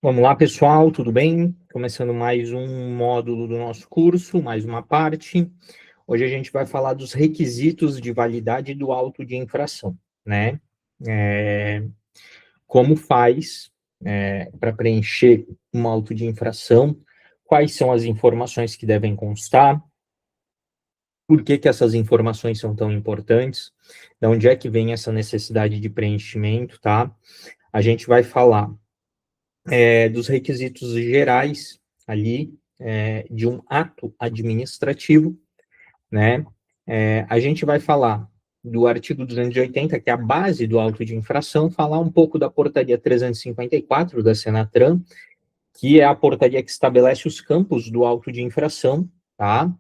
Vamos lá, pessoal, tudo bem? Começando mais um módulo do nosso curso, mais uma parte. Hoje a gente vai falar dos requisitos de validade do auto de infração, né? Como faz para preencher um auto de infração, quais são as informações que devem constar, por que essas informações são tão importantes, de onde é que vem essa necessidade de preenchimento, tá? A gente vai falar dos requisitos gerais ali de um ato administrativo, né? A gente vai falar do artigo 280, que é a base do auto de infração, falar um pouco da portaria 354 da Senatran, que é a portaria que estabelece os campos do auto de infração, tá?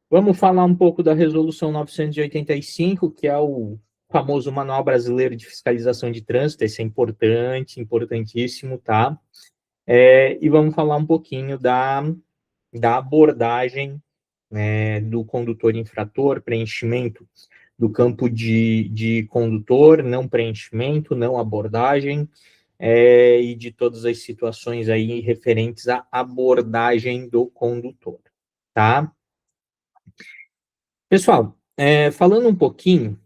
Vamos falar um pouco da resolução 985, que é o famoso Manual Brasileiro de Fiscalização de Trânsito, esse é importante, importantíssimo, tá? E vamos falar um pouquinho da abordagem do condutor infrator, preenchimento do campo de condutor, não preenchimento, não abordagem, e de todas as situações aí referentes à abordagem do condutor, tá? Pessoal, falando um pouquinho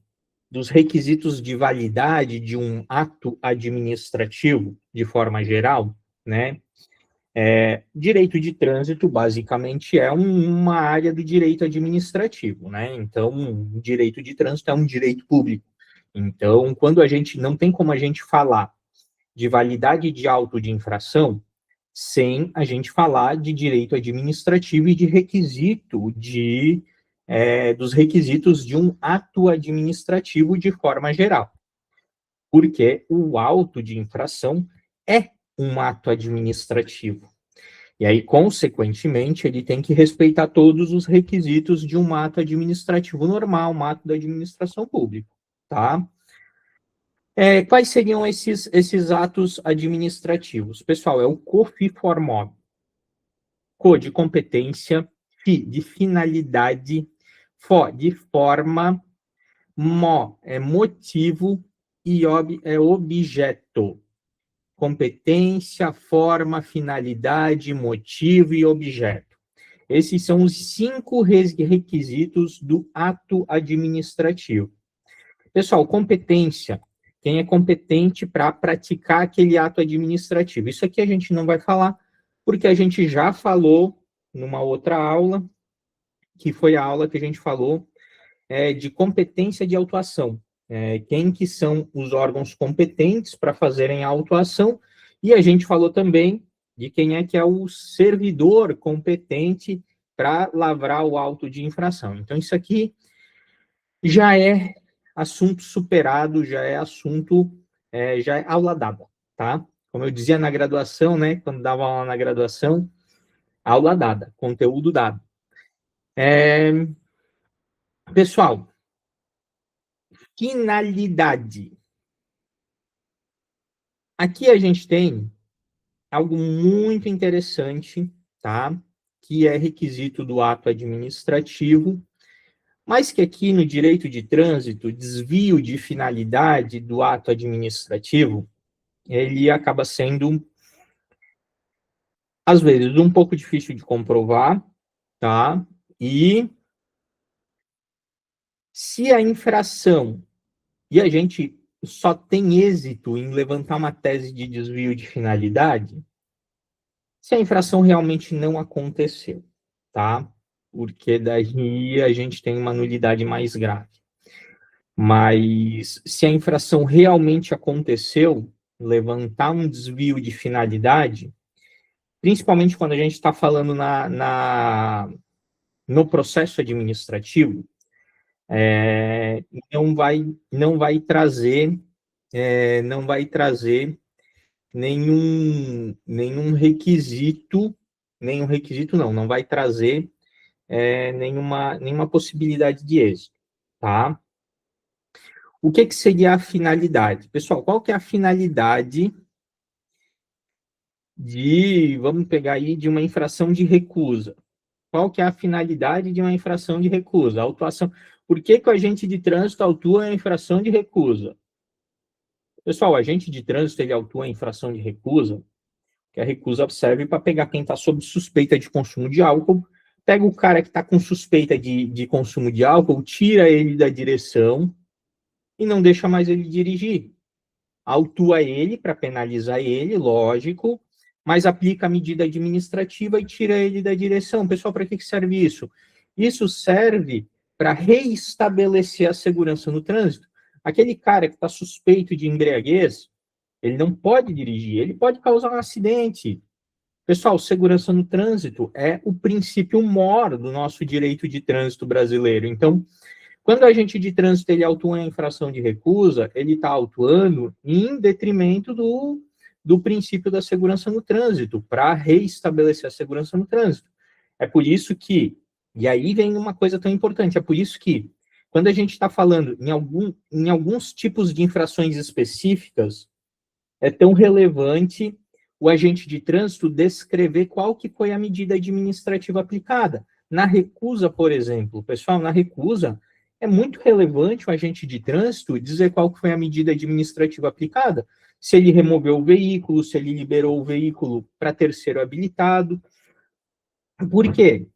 dos requisitos de validade de um ato administrativo, de forma geral, né? Direito de trânsito, basicamente, é uma área do direito administrativo, né? Então, o direito de trânsito é um direito público. Então, quando a gente não tem como a gente falar de validade de auto de infração sem a gente falar de direito administrativo e de requisito dos requisitos de um ato administrativo de forma geral. Porque o auto de infração é um ato administrativo. E aí, consequentemente, ele tem que respeitar todos os requisitos de um ato administrativo normal, um ato da administração pública, tá? Quais seriam esses atos administrativos? Pessoal, é o COFIFORMOB. CO de competência, FI de finalidade, FO de forma, MO é motivo e OB é objeto. Competência, forma, finalidade, motivo e objeto. Esses são os 5 requisitos do ato administrativo. Pessoal, competência. Quem é competente para praticar aquele ato administrativo? Isso aqui a gente não vai falar, porque a gente já falou numa outra aula, que foi a aula que a gente falou de competência de autuação. Quem que são os órgãos competentes para fazerem a autuação, e a gente falou também de quem é que é o servidor competente para lavrar o auto de infração. Então, isso aqui já é assunto superado, já é assunto, já é aula dada, tá? Como eu dizia na graduação, né, quando dava aula na graduação, aula dada, conteúdo dado. Pessoal, finalidade. Aqui a gente tem algo muito interessante, tá? Que é requisito do ato administrativo, mas que aqui no direito de trânsito, desvio de finalidade do ato administrativo, ele acaba sendo, às vezes, um pouco difícil de comprovar, tá? E se a infração, e a gente só tem êxito em levantar uma tese de desvio de finalidade, se a infração realmente não aconteceu, tá? Porque daí a gente tem uma nulidade mais grave. Mas se a infração realmente aconteceu, levantar um desvio de finalidade, principalmente quando a gente está falando no processo administrativo, não vai trazer nenhum requisito, não vai trazer nenhuma possibilidade de êxito, tá? O que seria a finalidade? Pessoal, qual que é a finalidade vamos pegar aí, de uma infração de recusa? Qual que é a finalidade de uma infração de recusa? A autuação. Por que o agente de trânsito autua a infração de recusa? Pessoal, o agente de trânsito, ele autua a infração de recusa que a recusa serve para pegar quem está sob suspeita de consumo de álcool, pega o cara que está com suspeita de consumo de álcool, tira ele da direção e não deixa mais ele dirigir. Autua ele para penalizar ele, lógico, mas aplica a medida administrativa e tira ele da direção. Pessoal, para que serve isso? Isso serve para reestabelecer a segurança no trânsito. Aquele cara que está suspeito de embriaguez, ele não pode dirigir, ele pode causar um acidente. Pessoal, segurança no trânsito é o princípio mor do nosso direito de trânsito brasileiro. Então, quando o agente de trânsito ele autua em infração de recusa, ele está autuando em detrimento do princípio da segurança no trânsito, para reestabelecer a segurança no trânsito. É por isso que, e aí vem uma coisa tão importante, é por isso que, quando a gente está falando em alguns tipos de infrações específicas, é tão relevante o agente de trânsito descrever qual que foi a medida administrativa aplicada. Na recusa, por exemplo, pessoal, na recusa, é muito relevante o agente de trânsito dizer qual que foi a medida administrativa aplicada, se ele removeu o veículo, se ele liberou o veículo para terceiro habilitado. Por quê?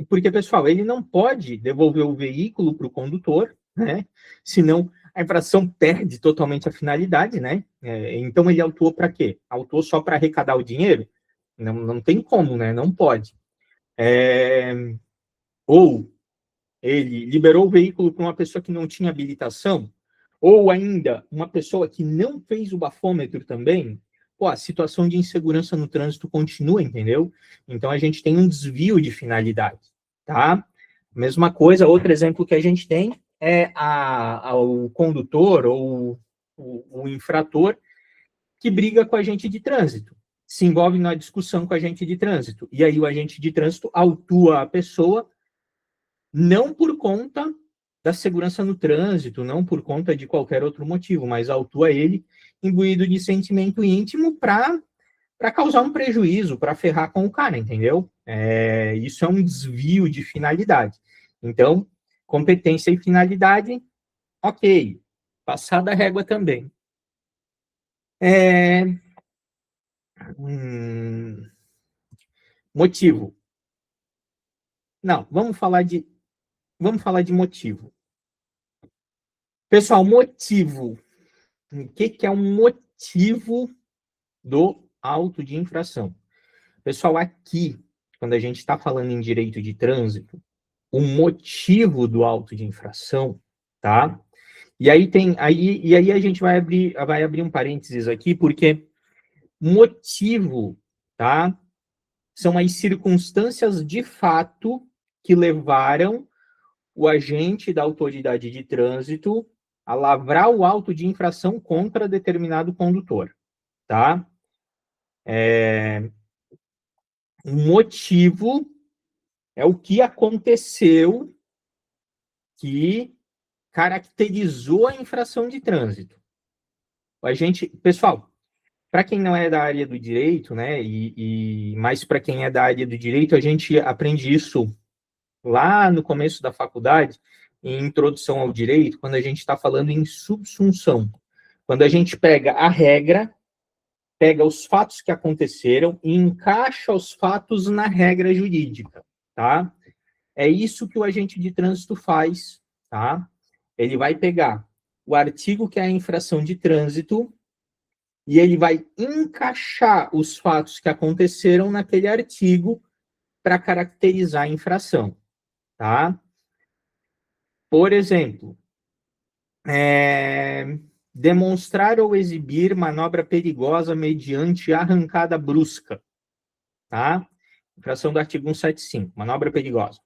Porque, pessoal, ele não pode devolver o veículo para o condutor, né? Senão a infração perde totalmente a finalidade, né? Então ele autuou para quê? Autuou só para arrecadar o dinheiro? Não tem como, né? Não pode. Ou ele liberou o veículo para uma pessoa que não tinha habilitação, ou ainda uma pessoa que não fez o bafômetro também, pô, a situação de insegurança no trânsito continua, entendeu? Então a gente tem um desvio de finalidade, tá? Mesma coisa, outro exemplo que a gente tem é o condutor ou o infrator que briga com o agente de trânsito, se envolve na discussão com o agente de trânsito, e aí o agente de trânsito autua a pessoa não por conta da segurança no trânsito, não por conta de qualquer outro motivo, mas autua ele imbuído de sentimento íntimo para causar um prejuízo, para ferrar com o cara, entendeu? Isso é um desvio de finalidade. Então, competência e finalidade, ok. Passada a régua também. Motivo. Não, vamos falar de motivo. Pessoal, motivo. O que é um motivo do auto de infração? Pessoal, aqui, quando a gente está falando em direito de trânsito, o motivo do auto de infração, tá? E aí a gente vai abrir um parênteses aqui, porque motivo, tá? São as circunstâncias de fato que levaram o agente da autoridade de trânsito a lavrar o auto de infração contra determinado condutor, tá? O motivo é o que aconteceu que caracterizou a infração de trânsito. Pessoal, para quem não é da área do direito, né, mas para quem é da área do direito, a gente aprende isso lá no começo da faculdade, em introdução ao direito, quando a gente está falando em subsunção. Quando a gente pega a regra, pega os fatos que aconteceram e encaixa os fatos na regra jurídica, tá? É isso que o agente de trânsito faz, tá? Ele vai pegar o artigo que é a infração de trânsito e ele vai encaixar os fatos que aconteceram naquele artigo para caracterizar a infração, tá? Por exemplo, demonstrar ou exibir manobra perigosa mediante arrancada brusca, tá? Infração do artigo 175, manobra perigosa.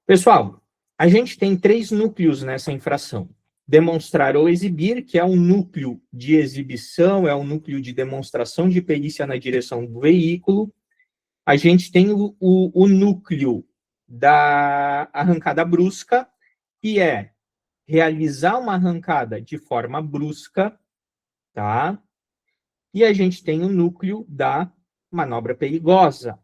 Pessoal, a gente tem 3 núcleos nessa infração. Demonstrar ou exibir, que é um núcleo de exibição, é um núcleo de demonstração de perícia na direção do veículo. A gente tem o núcleo da arrancada brusca, que é realizar uma arrancada de forma brusca, tá? E a gente tem o núcleo da manobra perigosa,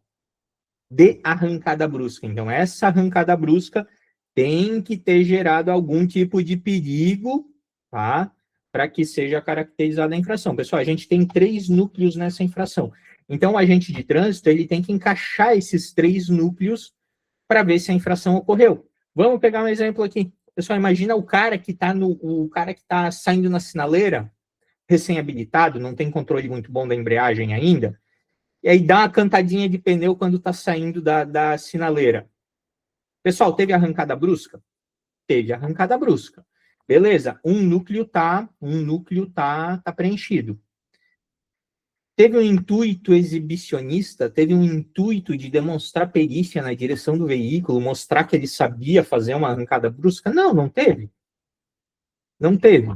de arrancada brusca. Então, essa arrancada brusca tem que ter gerado algum tipo de perigo, tá? Para que seja caracterizada a infração. Pessoal, a gente tem 3 núcleos nessa infração. Então, o agente de trânsito, ele tem que encaixar esses 3 núcleos para ver se a infração ocorreu. Vamos pegar um exemplo aqui. Pessoal, imagina o cara que está saindo na sinaleira, recém-habilitado, não tem controle muito bom da embreagem ainda, e aí dá uma cantadinha de pneu quando está saindo da sinaleira. Pessoal, teve arrancada brusca? Teve arrancada brusca. Beleza, um núcleo tá preenchido. Teve um intuito exibicionista, teve um intuito de demonstrar perícia na direção do veículo, mostrar que ele sabia fazer uma arrancada brusca? Não, não teve. Não teve.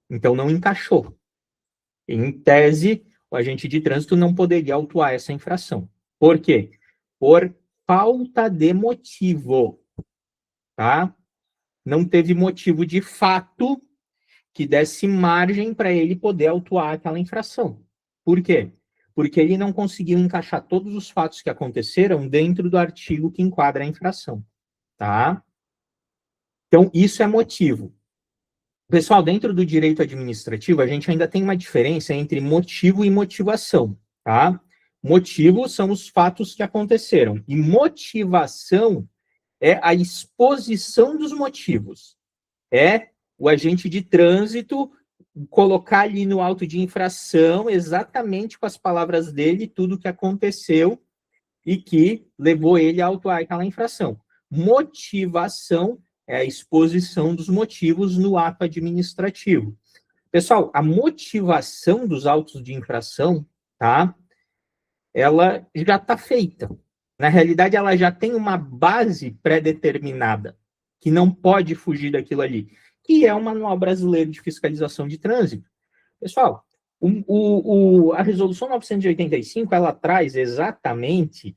Então não encaixou. Em tese, o agente de trânsito não poderia autuar essa infração. Por quê? Por falta de motivo, tá? Não teve motivo de fato que desse margem para ele poder autuar aquela infração. Por quê? Porque ele não conseguiu encaixar todos os fatos que aconteceram dentro do artigo que enquadra a infração, tá? Então, isso é motivo. Pessoal, dentro do direito administrativo, a gente ainda tem uma diferença entre motivo e motivação, tá? Motivo são os fatos que aconteceram, e motivação é a exposição dos motivos. É o agente de trânsito colocar ali no auto de infração, exatamente com as palavras dele, tudo o que aconteceu e que levou ele a autuar aquela infração. Motivação é a exposição dos motivos no ato administrativo. Pessoal, a motivação dos autos de infração, tá? Ela já está feita. Na realidade, ela já tem uma base pré-determinada, que não pode fugir daquilo ali, que é o Manual Brasileiro de Fiscalização de Trânsito. Pessoal, a Resolução 985, ela traz exatamente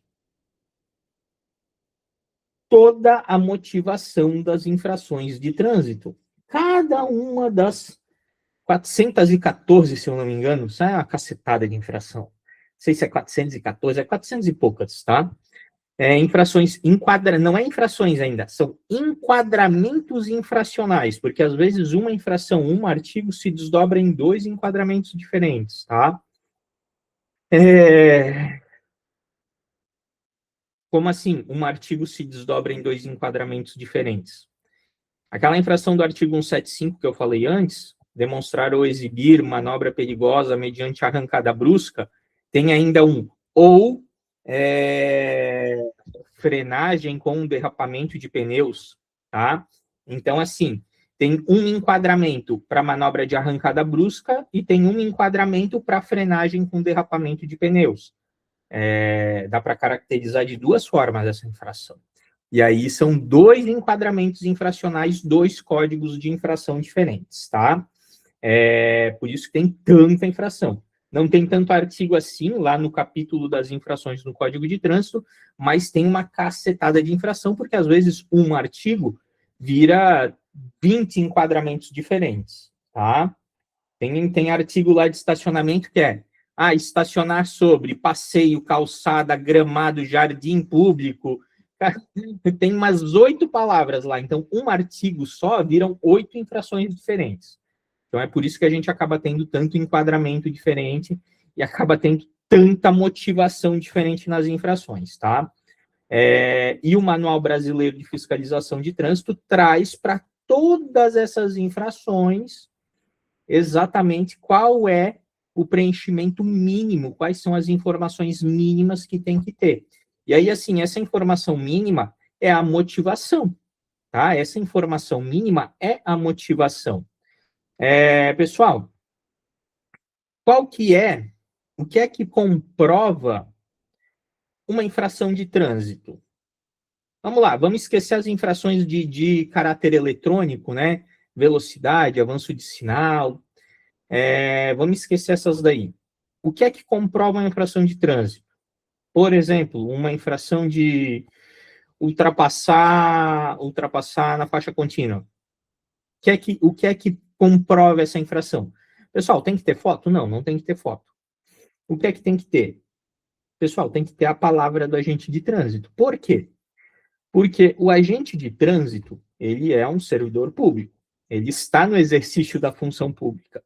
toda a motivação das infrações de trânsito. Cada uma das 414, se eu não me engano, sai uma cacetada de infração. Não sei se é 414, é 400 e poucas, tá? Infrações, não é infrações ainda, são enquadramentos infracionais, porque às vezes uma infração, um artigo se desdobra em 2 enquadramentos diferentes, tá? Como assim? Um artigo se desdobra em 2 enquadramentos diferentes? Aquela infração do artigo 175 que eu falei antes, demonstrar ou exibir manobra perigosa mediante arrancada brusca, tem ainda um ou frenagem com derrapamento de pneus, tá? Então, assim, tem um enquadramento para manobra de arrancada brusca e tem um enquadramento para frenagem com derrapamento de pneus. Dá para caracterizar de 2 formas essa infração. E aí são 2 enquadramentos infracionais, 2 códigos de infração diferentes, tá? Por isso que tem tanta infração. Não tem tanto artigo assim lá no capítulo das infrações no Código de Trânsito, mas tem uma cacetada de infração, porque às vezes um artigo vira 20 enquadramentos diferentes, tá? Tem artigo lá de estacionamento que é estacionar sobre passeio, calçada, gramado, jardim público. Tem umas 8 palavras lá. Então, um artigo só viram 8 infrações diferentes. Então, é por isso que a gente acaba tendo tanto enquadramento diferente e acaba tendo tanta motivação diferente nas infrações, tá? E o Manual Brasileiro de Fiscalização de Trânsito traz para todas essas infrações exatamente qual é o preenchimento mínimo, quais são as informações mínimas que tem que ter. E aí, assim, essa informação mínima é a motivação, tá? Essa informação mínima é a motivação. Pessoal, o que é que comprova uma infração de trânsito? Vamos lá, vamos esquecer as infrações de caráter eletrônico, né? Velocidade, avanço de sinal. Vamos esquecer essas daí. O que é que comprova uma infração de trânsito? Por exemplo, uma infração de ultrapassar na faixa contínua. O que é que comprova essa infração? Pessoal, tem que ter foto? Não, não tem que ter foto. O que é que tem que ter? Pessoal, tem que ter a palavra do agente de trânsito. Por quê? Porque o agente de trânsito, ele é um servidor público. Ele está no exercício da função pública.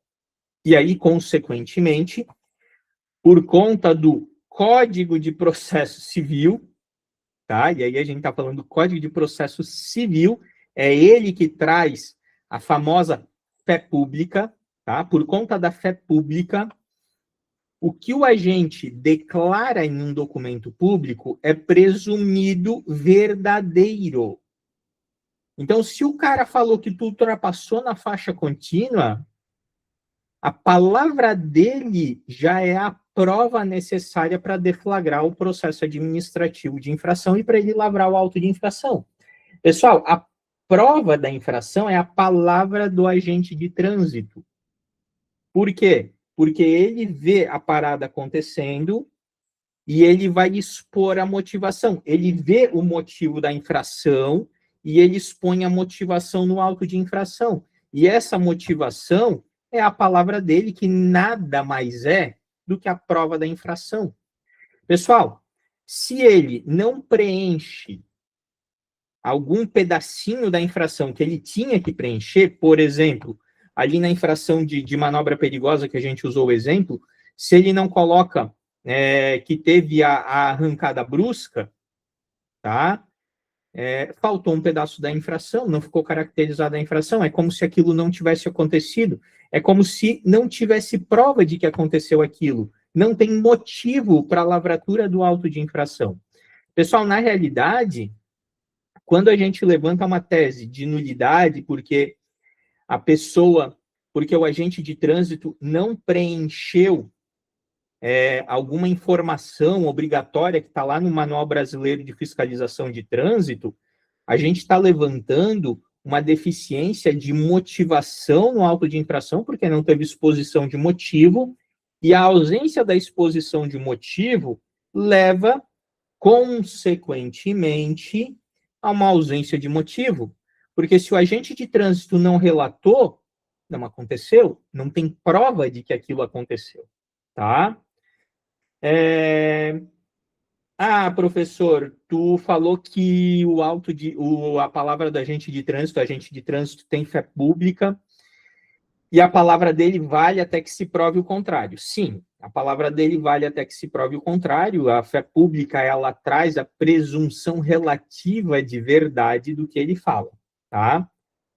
E aí, consequentemente, por conta do Código de Processo Civil, tá? E aí a gente está falando do Código de Processo Civil, é ele que traz a famosa fé pública, tá? Por conta da fé pública, o que o agente declara em um documento público é presumido verdadeiro. Então, se o cara falou que tu ultrapassou na faixa contínua, a palavra dele já é a prova necessária para deflagrar o processo administrativo de infração e para ele lavrar o auto de infração. Pessoal, a prova da infração é a palavra do agente de trânsito. Por quê? Porque ele vê a parada acontecendo e ele vai expor a motivação. Ele vê o motivo da infração e ele expõe a motivação no auto de infração. E essa motivação é a palavra dele, que nada mais é do que a prova da infração. Pessoal, se ele não preenche algum pedacinho da infração que ele tinha que preencher, por exemplo, ali na infração de manobra perigosa que a gente usou o exemplo, se ele não coloca que teve a arrancada brusca, tá? Faltou um pedaço da infração, não ficou caracterizada a infração, é como se aquilo não tivesse acontecido, é como se não tivesse prova de que aconteceu aquilo, não tem motivo para a lavratura do auto de infração. Pessoal, na realidade, quando a gente levanta uma tese de nulidade, porque o agente de trânsito não preencheu alguma informação obrigatória que está lá no Manual Brasileiro de Fiscalização de Trânsito, a gente está levantando uma deficiência de motivação no auto de infração, porque não teve exposição de motivo, e a ausência da exposição de motivo leva, consequentemente, a uma ausência de motivo. Porque se o agente de trânsito não relatou, não aconteceu, não tem prova de que aquilo aconteceu, tá? Professor, tu falou que a palavra do agente de trânsito tem fé pública e a palavra dele vale até que se prove o contrário. Sim, a palavra dele vale até que se prove o contrário. A fé pública, ela traz a presunção relativa de verdade do que ele fala, tá?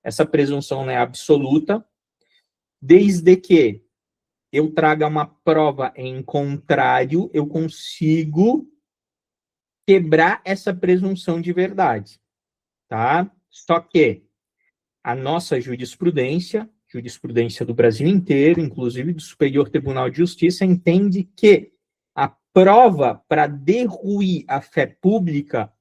Essa presunção não é absoluta, desde que eu traga uma prova em contrário, eu consigo quebrar essa presunção de verdade, tá? Só que a nossa jurisprudência do Brasil inteiro, inclusive do Superior Tribunal de Justiça, entende que a prova para derruir a fé pública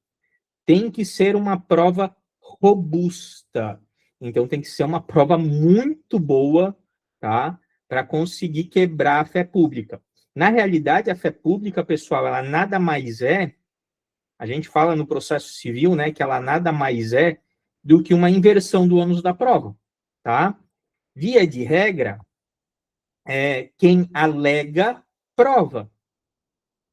tem que ser uma prova robusta. Então, tem que ser uma prova muito boa, tá? Para conseguir quebrar a fé pública. Na realidade, a fé pública, pessoal, ela nada mais é, a gente fala no processo civil, né, que ela nada mais é do que uma inversão do ônus da prova, tá? Via de regra, quem alega, prova.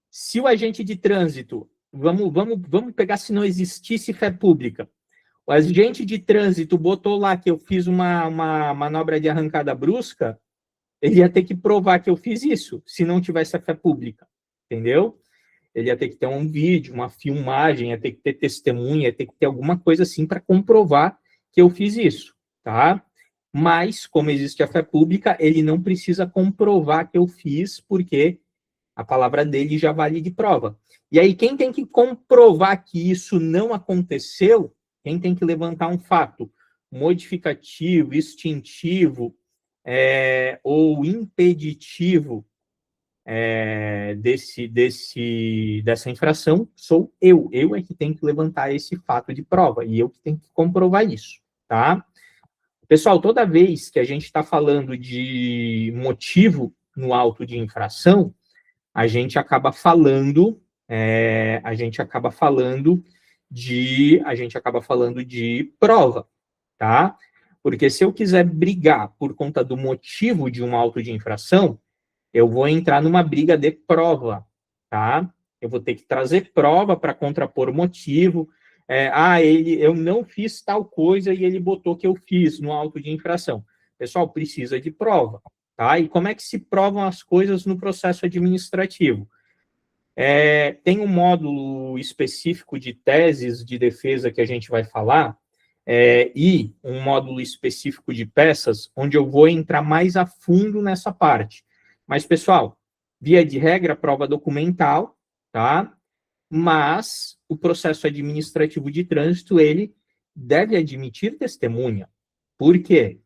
Se o agente de trânsito, vamos pegar se não existisse fé pública, o agente de trânsito botou lá que eu fiz uma manobra de arrancada brusca, ele ia ter que provar que eu fiz isso, se não tivesse a fé pública, entendeu? Ele ia ter que ter um vídeo, uma filmagem, ia ter que ter testemunha, ia ter que ter alguma coisa assim para comprovar que eu fiz isso, tá? Mas, como existe a fé pública, ele não precisa comprovar que eu fiz, porque a palavra dele já vale de prova. E aí, quem tem que comprovar que isso não aconteceu, quem tem que levantar um fato modificativo, extintivo, ou impeditivo dessa infração, sou eu. Eu é que tenho que levantar esse fato de prova, e eu que tenho que comprovar isso, tá? Pessoal, toda vez que a gente está falando de motivo no auto de infração, a gente acaba falando de prova, tá? Porque se eu quiser brigar por conta do motivo de um auto de infração, eu vou entrar numa briga de prova, tá? Eu vou ter que trazer prova para contrapor o motivo. Eu não fiz tal coisa e ele botou que eu fiz no auto de infração. Pessoal, precisa de prova, tá? E como é que se provam as coisas no processo administrativo? Tem um módulo específico de teses de defesa que a gente vai falar, e um módulo específico de peças, onde eu vou entrar mais a fundo nessa parte. Mas, pessoal, via de regra, prova documental, tá? Mas o processo administrativo de trânsito, ele deve admitir testemunha. Por quê?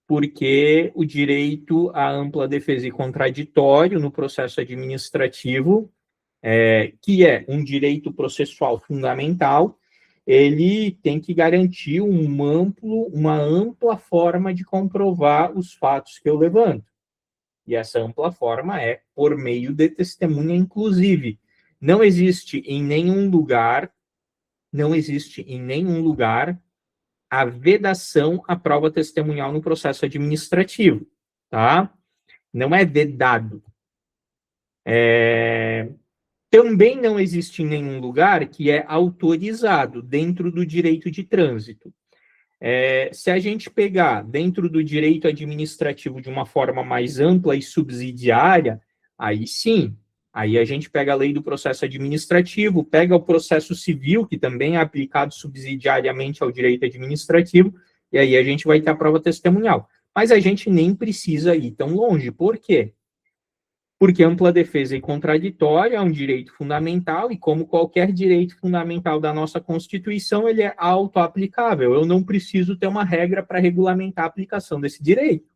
Porque o direito à ampla defesa e contraditório no processo administrativo, que é um direito processual fundamental, ele tem que garantir uma ampla forma de comprovar os fatos que eu levanto. E essa ampla forma é por meio de testemunha, inclusive. Não existe em nenhum lugar a vedação à prova testemunhal no processo administrativo, tá? Não é vedado. Também não existe em nenhum lugar que é autorizado dentro do direito de trânsito. Se a gente pegar dentro do direito administrativo de uma forma mais ampla e subsidiária, aí sim, aí a gente pega a lei do processo administrativo, pega o processo civil, que também é aplicado subsidiariamente ao direito administrativo, e aí a gente vai ter a prova testemunhal. Mas a gente nem precisa ir tão longe. Por quê? Porque ampla defesa e contraditória é um direito fundamental e, como qualquer direito fundamental da nossa Constituição, ele é autoaplicável. Eu não preciso ter uma regra para regulamentar a aplicação desse direito.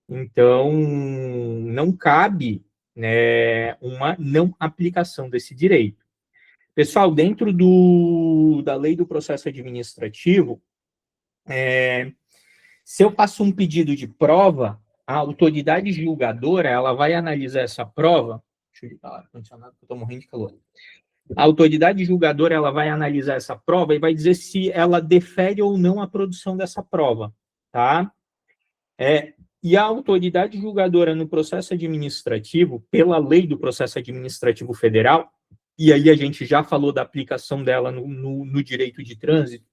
Então, não cabe, né, uma não aplicação desse direito. Pessoal, dentro da lei do processo administrativo, se eu faço um pedido de prova, a autoridade julgadora, ela vai analisar essa prova. Deixa eu ligar o ar-condicionado, porque eu estou morrendo de calor. A autoridade julgadora, ela vai analisar essa prova e vai dizer se ela defere ou não a produção dessa prova, tá? E a autoridade julgadora no processo administrativo, pela lei do processo administrativo federal, e aí a gente já falou da aplicação dela no direito de trânsito,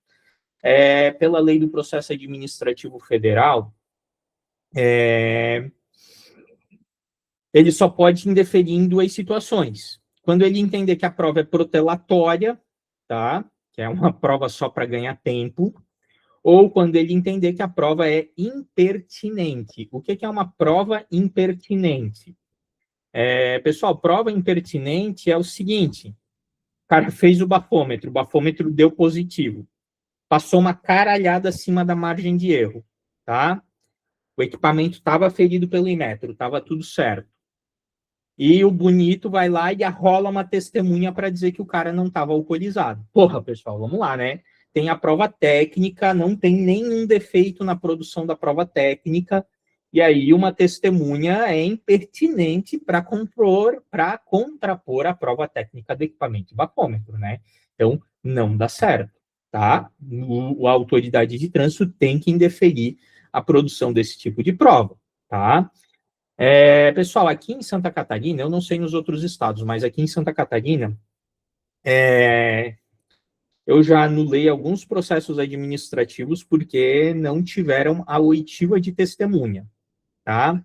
pela lei do processo administrativo federal, ele só pode indeferir em duas situações. Quando ele entender que a prova é protelatória, tá? Que é uma prova só para ganhar tempo, ou quando ele entender que a prova é impertinente. O que é uma prova impertinente? Pessoal, prova impertinente é o seguinte: o cara fez o bafômetro deu positivo, passou uma caralhada acima da margem de erro, tá? O equipamento estava ferido pelo Inmetro, estava tudo certo. E o bonito vai lá e arrola uma testemunha para dizer que o cara não estava alcoolizado. Porra, pessoal, vamos lá, né? Tem a prova técnica, não tem nenhum defeito na produção da prova técnica, e aí uma testemunha é impertinente para contrapor a prova técnica do equipamento de bafômetro, né? Então, não dá certo, tá? A autoridade de trânsito tem que indeferir a produção desse tipo de prova, tá? Pessoal, aqui em Santa Catarina, eu não sei nos outros estados, mas aqui em Santa Catarina, eu já anulei alguns processos administrativos porque não tiveram a oitiva de testemunha, tá?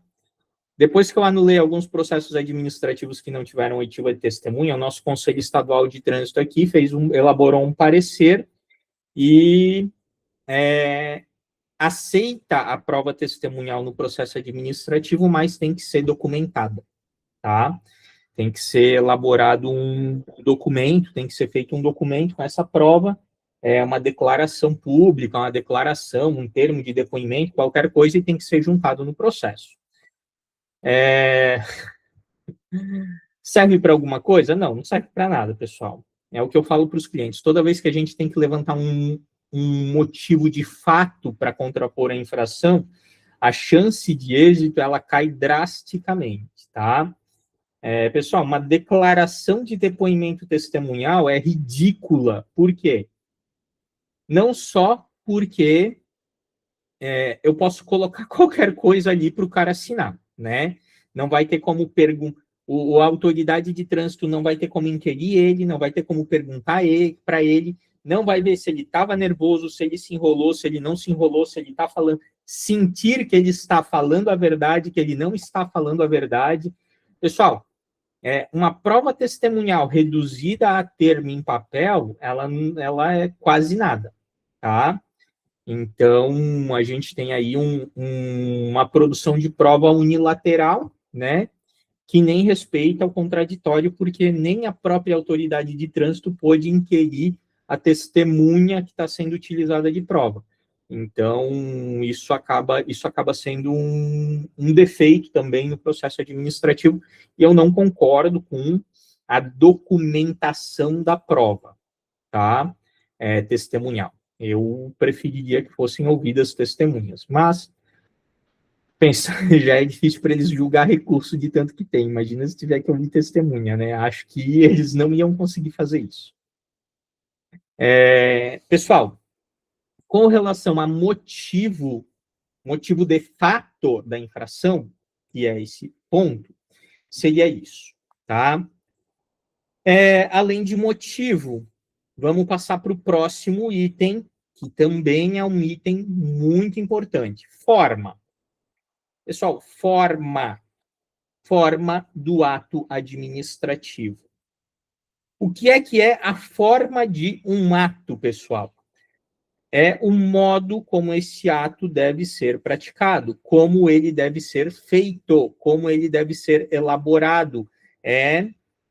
Depois que eu anulei alguns processos administrativos que não tiveram oitiva de testemunha, o nosso Conselho Estadual de Trânsito aqui elaborou um parecer e aceita a prova testemunhal no processo administrativo, mas tem que ser documentada, tá? Tem que ser elaborado um documento, tem que ser feito um documento com essa prova, uma declaração pública, uma declaração, um termo de depoimento, qualquer coisa, e tem que ser juntado no processo. Serve para alguma coisa? Não, não serve para nada, pessoal. É o que eu falo para os clientes. Toda vez que a gente tem que levantar um motivo de fato para contrapor a infração, a chance de êxito ela cai drasticamente, tá? Pessoal, uma declaração de depoimento testemunhal é ridícula. Por quê? Não só porque eu posso colocar qualquer coisa ali para o cara assinar, né? Não vai ter como perguntar. A autoridade de trânsito não vai ter como inquirir ele, não vai ter como perguntar para ele, não vai ver se ele estava nervoso, se ele se enrolou, se ele não se enrolou, se ele está falando, sentir que ele está falando a verdade, que ele não está falando a verdade. Pessoal, uma prova testemunhal reduzida a termo em papel, ela é quase nada, tá? Então, a gente tem aí uma produção de prova unilateral, né? Que nem respeita ao contraditório, porque nem a própria autoridade de trânsito pôde inquirir a testemunha que está sendo utilizada de prova. Então, isso acaba sendo um defeito também no processo administrativo, e eu não concordo com a documentação da prova, tá? Testemunhal. Eu preferiria que fossem ouvidas testemunhas, mas pensa, já é difícil para eles julgar recurso de tanto que tem. Imagina se tiver que ouvir testemunha, né? Acho que eles não iam conseguir fazer isso. Pessoal, com relação a motivo de fato da infração, que é esse ponto, seria isso, tá? Além de motivo, vamos passar para o próximo item, que também é um item muito importante. Forma. Pessoal, forma do ato administrativo. O que é a forma de um ato, pessoal? É o modo como esse ato deve ser praticado, como ele deve ser feito, como ele deve ser elaborado. É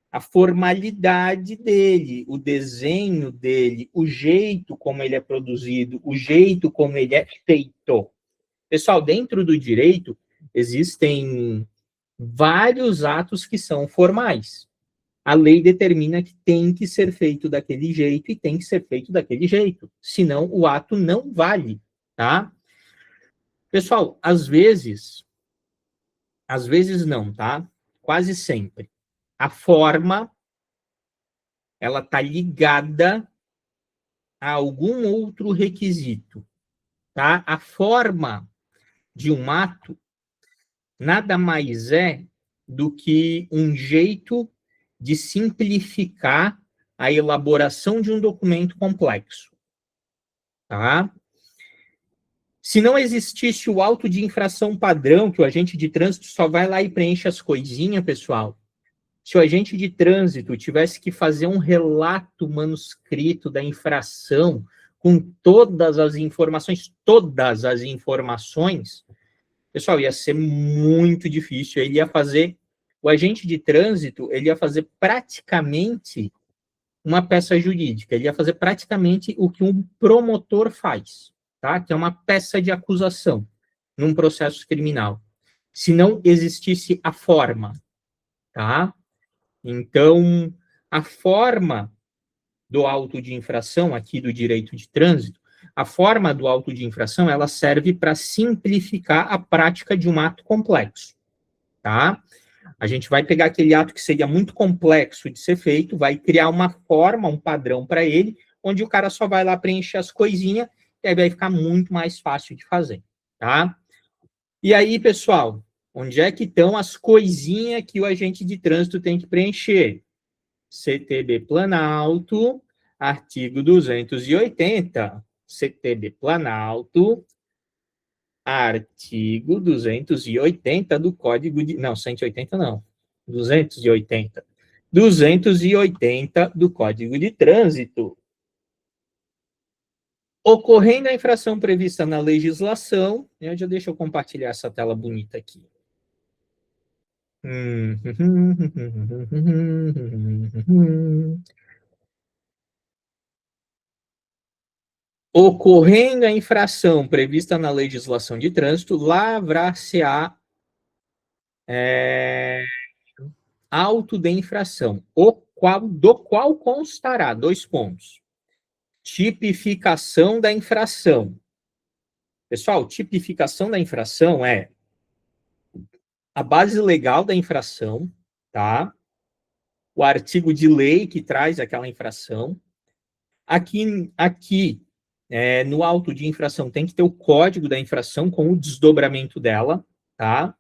a formalidade dele, o desenho dele, o jeito como ele é produzido, o jeito como ele é feito. Pessoal, dentro do direito, existem vários atos que são formais. A lei determina que tem que ser feito daquele jeito e tem que ser feito daquele jeito. Senão, o ato não vale, tá? Pessoal, às vezes não, tá? Quase sempre. A forma, ela tá ligada a algum outro requisito, tá? A forma de um ato nada mais é do que um jeito de simplificar a elaboração de um documento complexo, tá? Se não existisse o auto de infração padrão, que o agente de trânsito só vai lá e preenche as coisinhas, pessoal, se o agente de trânsito tivesse que fazer um relato manuscrito da infração, com todas as informações, pessoal, ia ser muito difícil. O agente de trânsito, ele ia fazer praticamente uma peça jurídica, ele ia fazer praticamente o que um promotor faz, tá? Que é uma peça de acusação num processo criminal. Se não existisse a forma, tá? Então, a forma do auto de infração, aqui do direito de trânsito, a forma do auto de infração, ela serve para simplificar a prática de um ato complexo, tá? A gente vai pegar aquele ato que seria muito complexo de ser feito, vai criar uma forma, um padrão para ele, onde o cara só vai lá preencher as coisinhas, e aí vai ficar muito mais fácil de fazer, tá? E aí, pessoal, onde é que estão as coisinhas que o agente de trânsito tem que preencher? CTB Planalto, artigo 280. CTB Planalto, artigo 280 do Código de... Não, 180 não. 280. 280 do Código de Trânsito. Ocorrendo a infração prevista na legislação... Deixa eu compartilhar essa tela bonita aqui. Ocorrendo a infração prevista na legislação de trânsito, lavrar-se-á auto de infração, do qual constará, 2 pontos. Tipificação da infração. Pessoal, tipificação da infração é a base legal da infração, tá? O artigo de lei que traz aquela infração. Aqui no auto de infração tem que ter o código da infração com o desdobramento dela, tá?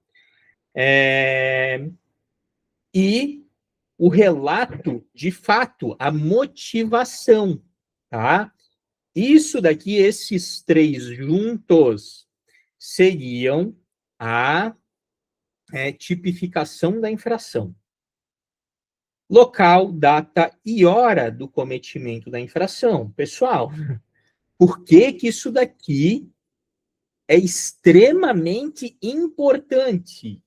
E o relato, de fato, a motivação, tá? Isso daqui, esses 3 juntos, seriam a tipificação da infração. Local, data e hora do cometimento da infração. Pessoal, por que que isso daqui é extremamente importante?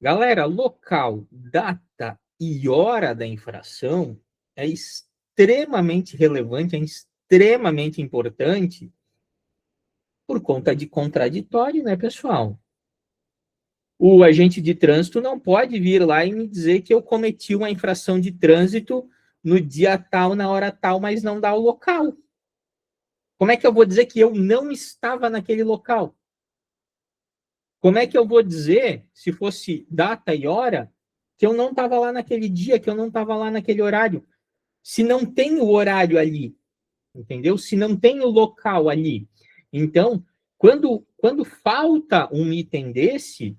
Galera, local, data e hora da infração é extremamente relevante, é extremamente importante por conta de contraditório, né, pessoal? O agente de trânsito não pode vir lá e me dizer que eu cometi uma infração de trânsito no dia tal, na hora tal, mas não dá o local. Como é que eu vou dizer que eu não estava naquele local? Como é que eu vou dizer, se fosse data e hora, que eu não estava lá naquele dia, que eu não estava lá naquele horário? Se não tem o horário ali, entendeu? Se não tem o local ali. Então, quando falta um item desse,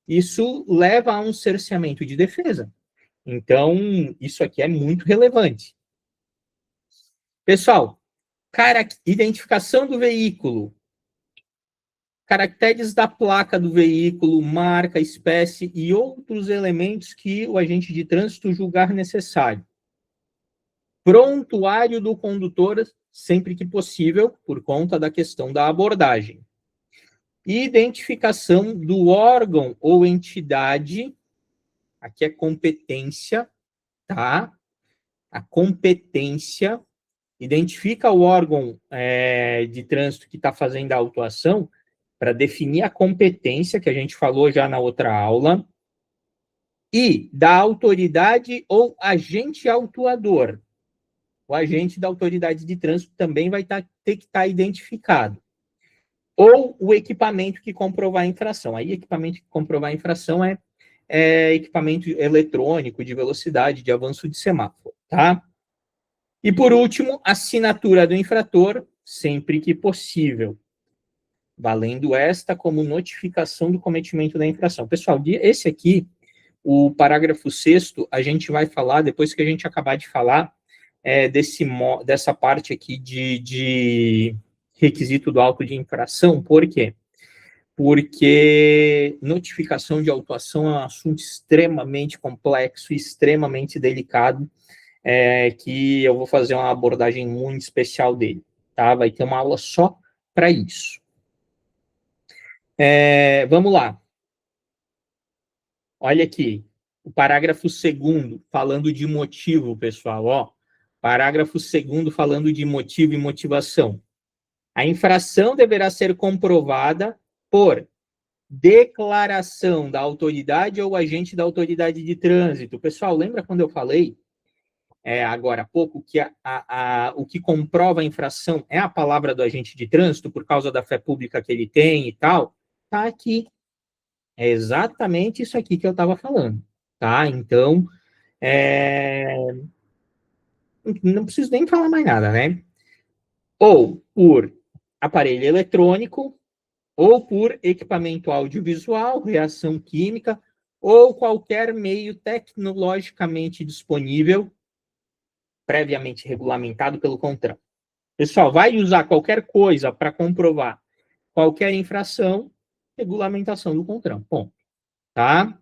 isso leva a um cerceamento de defesa. Então, isso aqui é muito relevante. Pessoal, identificação do veículo, caracteres da placa do veículo, marca, espécie e outros elementos que o agente de trânsito julgar necessário. Prontuário do condutor, sempre que possível, por conta da questão da abordagem. Identificação do órgão ou entidade, aqui é competência, tá? A competência, identifica o órgão de trânsito que está fazendo a autuação para definir a competência, que a gente falou já na outra aula, e da autoridade ou agente autuador. O agente da autoridade de trânsito também vai ter que estar identificado. Ou o equipamento que comprovar a infração. Aí, equipamento que comprovar a infração é equipamento eletrônico de velocidade, de avanço de semáforo, tá? E, por último, assinatura do infrator, sempre que possível, valendo esta como notificação do cometimento da infração. Pessoal, esse aqui, o parágrafo 6º, a gente vai falar, depois que a gente acabar de falar, dessa parte aqui de requisito do auto de infração. Por quê? Porque notificação de autuação é um assunto extremamente complexo, extremamente delicado, que eu vou fazer uma abordagem muito especial dele, tá? Vai ter uma aula só para isso. Vamos lá. Olha aqui, o parágrafo 2º, falando de motivo, pessoal, ó. Parágrafo 2º, falando de motivo e motivação. A infração deverá ser comprovada por declaração da autoridade ou agente da autoridade de trânsito. Pessoal, lembra quando eu falei agora há pouco que o que comprova a infração é a palavra do agente de trânsito por causa da fé pública que ele tem e tal? Tá aqui. É exatamente isso aqui que eu estava falando, tá? Então, não preciso nem falar mais nada, né? Ou por aparelho eletrônico, ou por equipamento audiovisual, reação química, ou qualquer meio tecnologicamente disponível, previamente regulamentado pelo CONTRAN. Pessoal, vai usar qualquer coisa para comprovar qualquer infração, regulamentação do CONTRAN. Bom, tá?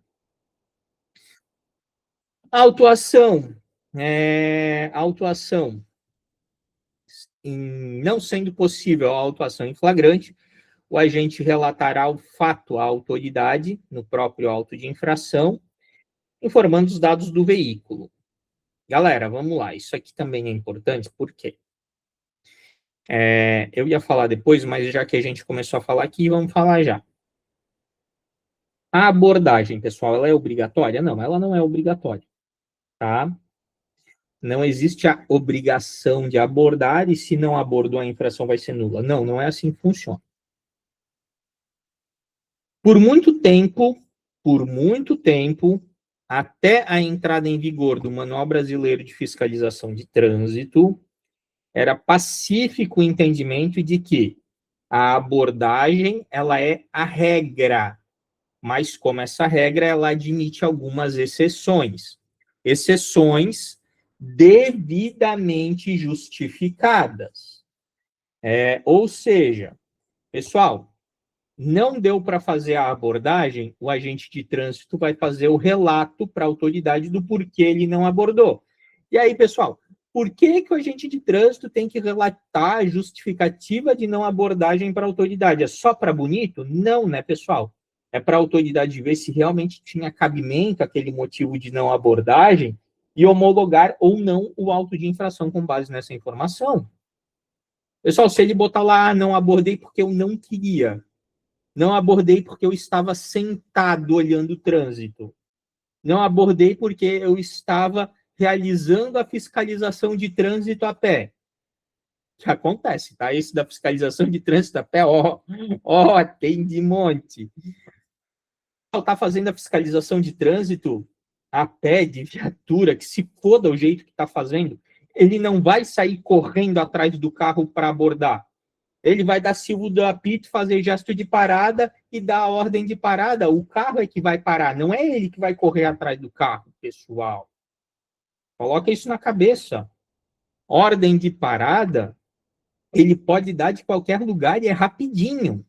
Autuação. Autuação. Não sendo possível a autuação em flagrante, o agente relatará o fato à autoridade, no próprio auto de infração, informando os dados do veículo. Galera, vamos lá. Isso aqui também é importante, por quê? Eu ia falar depois, mas já que a gente começou a falar aqui, vamos falar já. A abordagem, pessoal, ela é obrigatória? Não, ela não é obrigatória, tá? Não existe a obrigação de abordar e se não abordou a infração vai ser nula. Não, não é assim que funciona. Por muito tempo, até a entrada em vigor do Manual Brasileiro de Fiscalização de Trânsito, era pacífico o entendimento de que a abordagem ela é a regra, mas como essa regra ela admite algumas exceções. Exceções devidamente justificadas. Ou seja, Pessoal, não deu para fazer a abordagem, o agente de trânsito vai fazer o relato para a autoridade do porquê ele não abordou. E aí, pessoal, por que, que o agente de trânsito tem que relatar a justificativa de não abordagem para a autoridade? É só para bonito? Não, né, pessoal? É para a autoridade ver se realmente tinha cabimento aquele motivo de não abordagem e homologar ou não o auto de infração com base nessa informação. Pessoal, se ele botar lá, não abordei porque eu não queria, não abordei porque eu estava sentado olhando o trânsito, não abordei porque eu estava realizando a fiscalização de trânsito a pé. Que acontece, tá? Esse da fiscalização de trânsito a pé, tem de monte. Tá fazendo a fiscalização de trânsito a pé, de viatura, que se foda o jeito que está fazendo, ele não vai sair correndo atrás do carro para abordar. Ele vai dar silvo do apito, fazer gesto de parada e dar a ordem de parada. O carro é que vai parar, não é ele que vai correr atrás do carro, pessoal. Coloca isso na cabeça. Ordem de parada, ele pode dar de qualquer lugar e é rapidinho.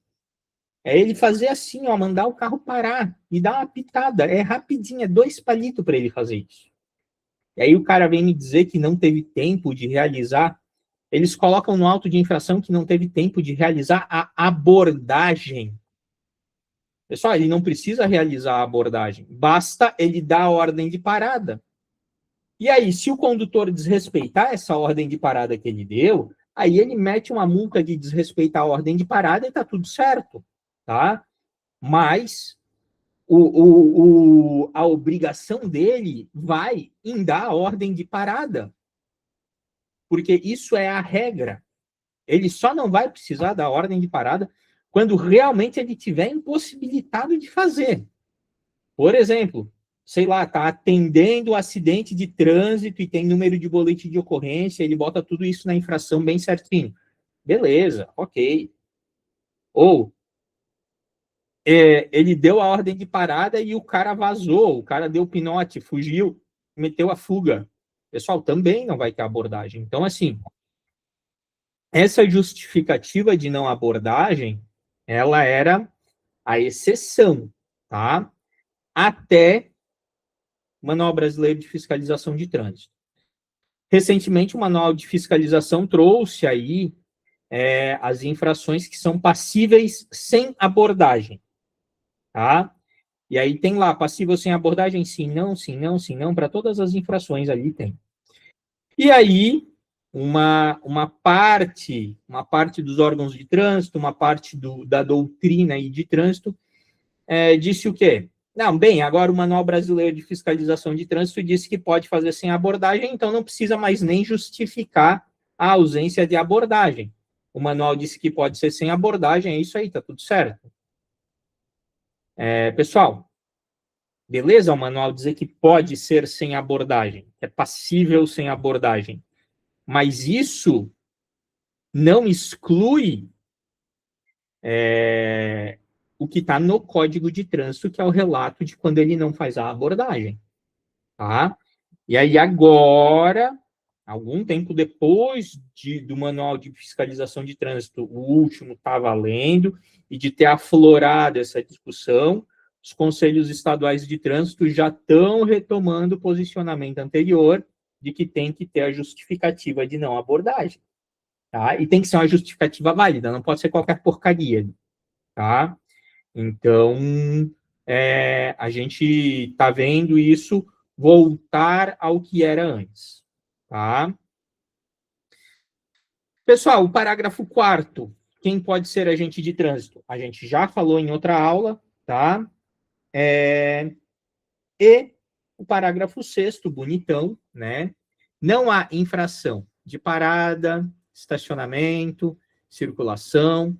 É ele fazer assim, ó, mandar o carro parar e dar uma pitada. É rapidinho, é 2 palitos para ele fazer isso. E aí o cara vem me dizer que não teve tempo de realizar. Eles colocam no auto de infração que não teve tempo de realizar a abordagem. Pessoal, ele não precisa realizar a abordagem. Basta ele dar a ordem de parada. E aí, se o condutor desrespeitar essa ordem de parada que ele deu, aí ele mete uma multa de desrespeitar a ordem de parada e tá tudo certo, tá? Mas a obrigação dele vai em dar a ordem de parada, porque isso é a regra. Ele só não vai precisar da ordem de parada quando realmente ele tiver impossibilitado de fazer. Por exemplo, sei lá, está atendendo o acidente de trânsito e tem número de boletim de ocorrência, ele bota tudo isso na infração bem certinho. Beleza, ok. Ou ele deu a ordem de parada e o cara vazou, o cara deu pinote, fugiu, meteu a fuga. Pessoal, também não vai ter abordagem. Então, assim, essa justificativa de não abordagem, ela era a exceção, tá? Até o Manual Brasileiro de Fiscalização de Trânsito. Recentemente, o Manual de Fiscalização trouxe aí as infrações que são passíveis sem abordagem, tá? E aí tem lá, passível sem abordagem, sim, não, sim, não, sim, não, para todas as infrações ali tem. E aí, uma parte dos órgãos de trânsito, uma parte da doutrina aí de trânsito, disse o quê? Não, bem, agora o Manual Brasileiro de Fiscalização de Trânsito disse que pode fazer sem abordagem, então não precisa mais nem justificar a ausência de abordagem. O manual disse que pode ser sem abordagem, é isso aí, tá tudo certo. Pessoal, beleza o manual dizer que pode ser sem abordagem, é passível sem abordagem, mas isso não exclui o que está no Código de Trânsito, que é o relato de quando ele não faz a abordagem. Tá? E aí agora, algum tempo depois do Manual de Fiscalização de Trânsito, o último está valendo, e de ter aflorado essa discussão, os conselhos estaduais de trânsito já estão retomando o posicionamento anterior de que tem que ter a justificativa de não abordagem. Tá? E tem que ser uma justificativa válida, não pode ser qualquer porcaria. Tá? Então, a gente está vendo isso voltar ao que era antes. Tá? Pessoal, o parágrafo 4º, quem pode ser agente de trânsito? A gente já falou em outra aula, tá? E o parágrafo 6º, bonitão, né? Não há infração de parada, estacionamento, circulação,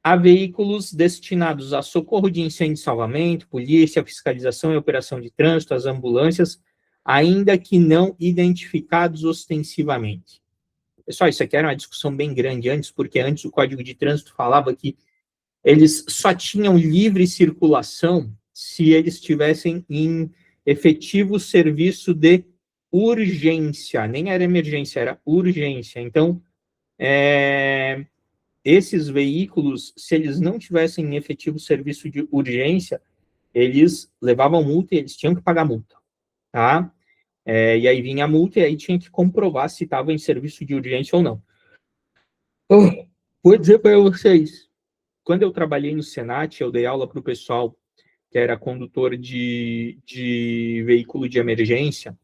a veículos destinados a socorro de incêndio e salvamento, polícia, fiscalização e operação de trânsito, as ambulâncias, ainda que não identificados ostensivamente. Pessoal, isso aqui era uma discussão bem grande antes, porque antes o Código de Trânsito falava que eles só tinham livre circulação se eles estivessem em efetivo serviço de urgência. Nem era emergência, era urgência. Então, esses veículos, se eles não tivessem efetivo serviço de urgência, eles levavam multa e eles tinham que pagar multa, tá? E aí vinha a multa e aí tinha que comprovar se estava em serviço de urgência ou não. Vou dizer para vocês, quando eu trabalhei no Senat, eu dei aula para o pessoal que era condutor de veículo de emergência.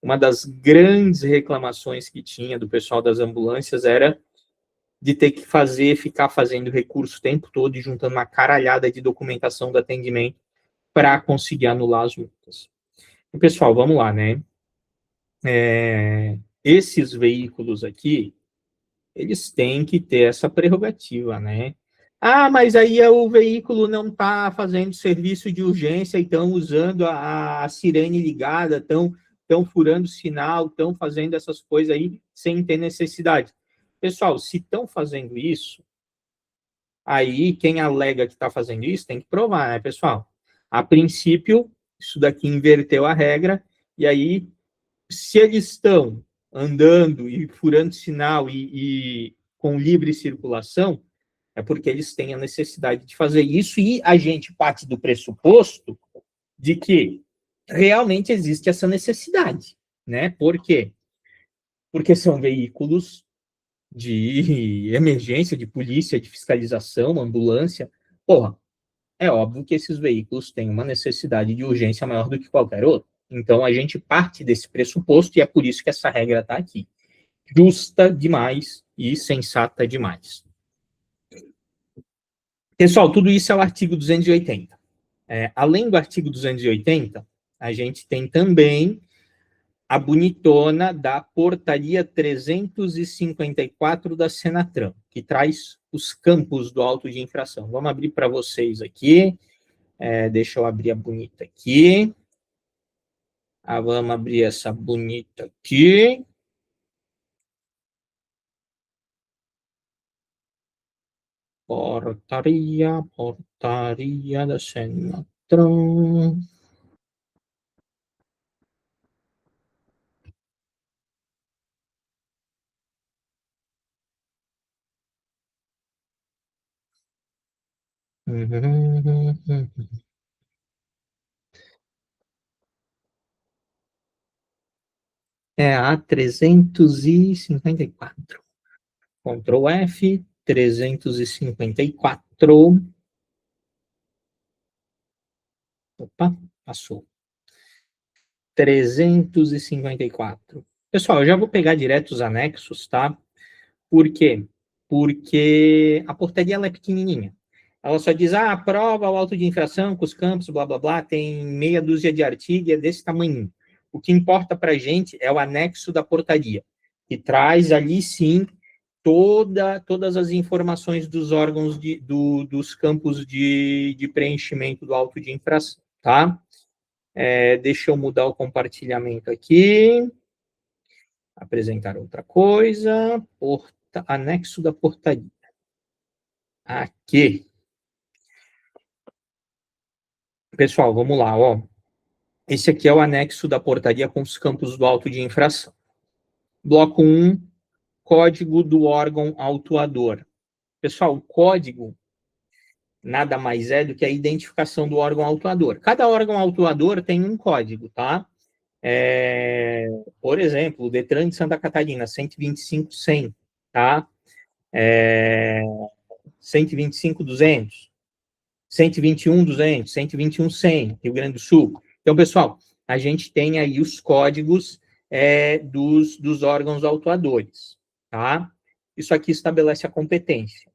Uma das grandes reclamações que tinha do pessoal das ambulâncias era de ter que ficar fazendo recurso o tempo todo e juntando uma caralhada de documentação do atendimento para conseguir anular as multas. E, pessoal, vamos lá, né? Esses veículos aqui, eles têm que ter essa prerrogativa, né? Ah, mas aí o veículo não está fazendo serviço de urgência e estão usando a sirene ligada, estão furando sinal, estão fazendo essas coisas aí sem ter necessidade. Pessoal, se estão fazendo isso, aí quem alega que está fazendo isso tem que provar, né, pessoal? A princípio, isso daqui inverteu a regra, e aí, se eles estão andando e furando sinal e com livre circulação, é porque eles têm a necessidade de fazer isso, e a gente parte do pressuposto de que realmente existe essa necessidade, né? Por quê? Porque são veículos de emergência, de polícia, de fiscalização, ambulância. Porra, é óbvio que esses veículos têm uma necessidade de urgência maior do que qualquer outro. Então, a gente parte desse pressuposto e é por isso que essa regra está aqui. Justa demais e sensata demais. Pessoal, tudo isso é o artigo 280. Além do artigo 280, a gente tem também a bonitona da Portaria 354 da Senatran, que traz os campos do auto de infração. Vamos abrir para vocês aqui. Deixa eu abrir a bonita aqui. Vamos abrir essa bonita aqui. Portaria da Senatran. É a 354. Ctrl F, 354. Opa, passou. 354. Pessoal, eu já vou pegar direto os anexos, tá? Por quê? Porque a portaria ela é pequenininha. Ela só diz, aprova o auto de infração com os campos, blá, blá, blá, tem meia dúzia de artigo e é desse tamanho. O que importa para a gente é o anexo da portaria, que traz ali, sim, todas as informações dos órgãos dos campos de preenchimento do auto de infração, tá? Deixa eu mudar o compartilhamento aqui. Apresentar outra coisa. Anexo da portaria. Aqui. Pessoal, vamos lá, ó. Esse aqui é o anexo da portaria com os campos do auto de infração. Bloco 1, código do órgão autuador. Pessoal, o código nada mais é do que a identificação do órgão autuador. Cada órgão autuador tem um código, tá? Por exemplo, o Detran de Santa Catarina, 125.100, tá? 125.200, 121.200, 121.100, Rio Grande do Sul. Então, pessoal, a gente tem aí os códigos dos órgãos autuadores, tá? Isso aqui estabelece a competência.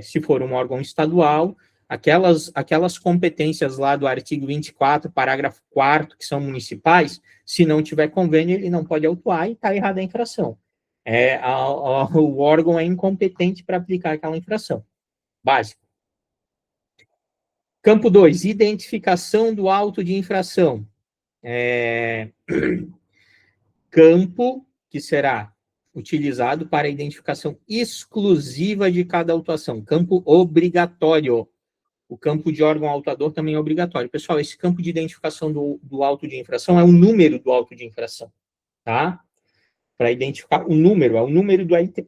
Se for um órgão estadual, aquelas competências lá do artigo 24, parágrafo 4º, que são municipais, se não tiver convênio, ele não pode autuar e está errada a infração. O órgão é incompetente para aplicar aquela infração. Básico. Campo 2, identificação do auto de infração. Campo que será utilizado para a identificação exclusiva de cada autuação. Campo obrigatório. O campo de órgão autuador também é obrigatório. Pessoal, esse campo de identificação do auto de infração é o número do auto de infração, tá? Para identificar o número, é o número do RT.